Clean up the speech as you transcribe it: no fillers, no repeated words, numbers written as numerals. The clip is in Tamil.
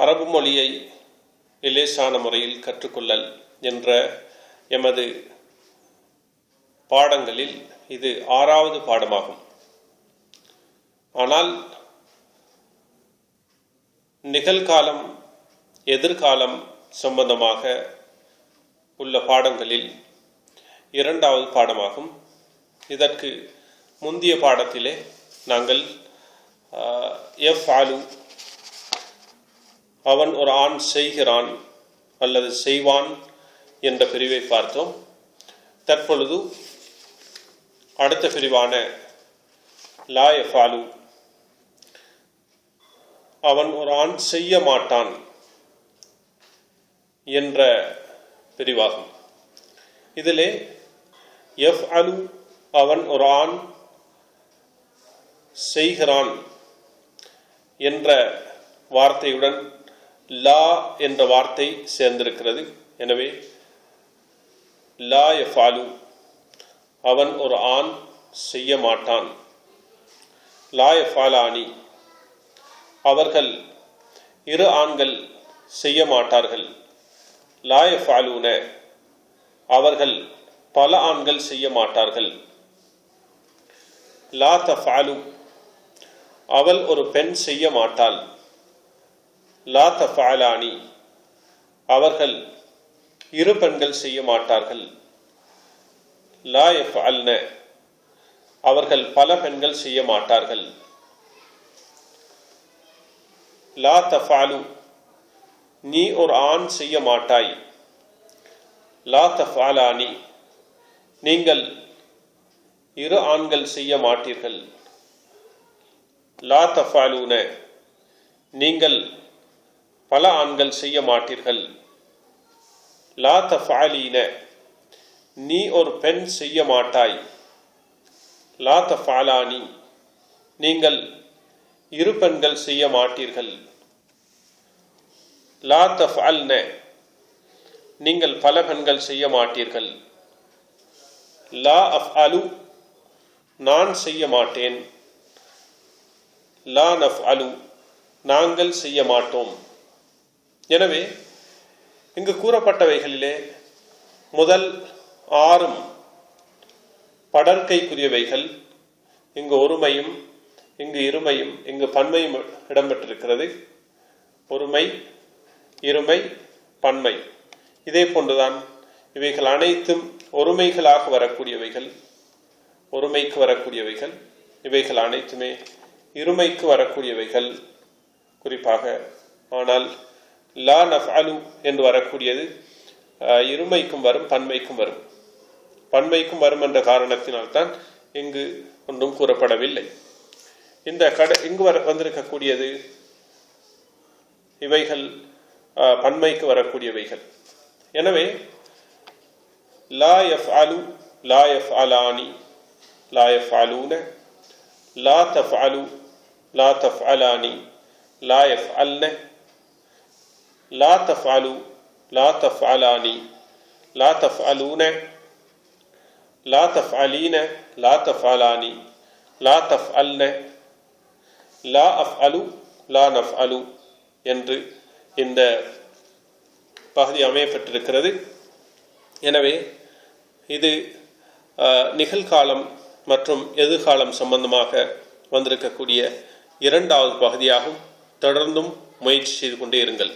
அரபு மொழியை இலேசான முறையில் கற்றுக்கொள்ளல் என்ற எமது பாடங்களில் இது 6வது பாடமாகும். ஆனால் நிகழ்காலம் எதிர்காலம் சம்பந்தமாக உள்ள பாடங்களில் 2வது பாடமாகும். இதற்கு முந்தைய பாடத்திலே நாங்கள் யஃப்அலு அவன் ஒரு ஆண் செய்கிறான் அல்லது செய்வான் என்ற பிரிவை பார்த்தோம். தற்பொழுது அடுத்த பிரிவான லா யஃப்அலு அவன் ஒரு ஆண் செய்ய மாட்டான் என்ற பிரிவாகும். இதிலே யஃப்அலு அவன் ஒரு ஆண் செய்கிறான் என்ற வார்த்தையுடன் லா என்ற வார்த்தை சேர்ந்திருக்கிறது. எனவே லா யஃப்அலு அவன் ஒரு ஆண் செய்ய மாட்டான். லா யஃப்அலானி அவர்கள் இரு ஆண்கள் செய்ய மாட்டார்கள். லா யஃப்அலூன அவர்கள் பல ஆண்கள் செய்ய மாட்டார்கள். லா தஃப்அலு அவள் ஒரு பெண் செய்ய மாட்டாள். லா தஃப்அலானி அவர்கள் இரு பெண்கள் செய்ய மாட்டார்கள். லா யஃப்அல்ன அவர்கள் பல பெண்கள் செய்ய மாட்டார்கள். லா தஃப்அலு நீ ஒரு ஆண் செய்ய மாட்டாய். லா தஃப்அலானி நீங்கள் இரு ஆண்கள் செய்ய மாட்டீர்கள். லா தஃப்அலூன நீங்கள் பல ஆண்கள் செய்ய மாட்டீர்கள். லா தஃப்அலீன நீ ஒரு பெண் செய்ய மாட்டாய். லா தஃப்அலானி நீங்கள் இரு பெண்கள் செய்ய மாட்டீர்கள். லா தஃப்அல்ன நீங்கள் பல பெண்கள் செய்ய மாட்டீர்கள். லா அஃப்அலு நான் செய்ய மாட்டேன். லா நஃப்அலு நாங்கள் செய்ய மாட்டோம். எனவே இங்கு கூறப்பட்டவைகளிலே முதல் 6 படற்கைக்குரியவைகள். இங்கு ஒருமையும் இங்கு இருமையும் இங்கு பன்மையும் இடம்பெற்றிருக்கிறது. ஒருமை, இருமை, பன்மை. இதே போன்றுதான் இவைகள் அனைத்தும் ஒருமைகளாக வரக்கூடியவைகள், ஒருமைக்கு வரக்கூடியவைகள். இவைகள் அனைத்துமே இருமைக்கு வரக்கூடியவைகள் குறிப்பாக. ஆனால் லா நஃப்அலு என்று வரக்கூடியது இருமைக்கும் வரும், பன்மைக்கும் வரும். பன்மைக்கும் வரும் என்ற காரணத்தினால்தான் இங்கு ஒன்றும் கூறப்படவில்லை. இந்த இங்கு வந்திருக்கக்கூடியது இவைகள் பன்மைக்கு வரக்கூடியவைகள். எனவே லா யஃப்அலு, லா யஃப்அலானி, லா யஃப்அலூன, லா தஃப்அலு, லா தஃப்அலானி, லா யஃப்அல்ன, லா தஃப்அலு, லா தஃப்அலானி, லா தஃப்அலூன, லா தஃப்அலீன, லா தஃப்அலானி, லா தஃப்அல்ன, லா அஃப்அலு, லா நஃப்அலு என்று இந்த பகுதி அமையப்பட்டிருக்கிறது. எனவே இது நிகழ்காலம் மற்றும் எதிர்காலம் சம்பந்தமாக வந்திருக்கக்கூடிய 2வது பகுதியாகும். தொடர்ந்தும் முயற்சி செய்து கொண்டே இருங்கள்.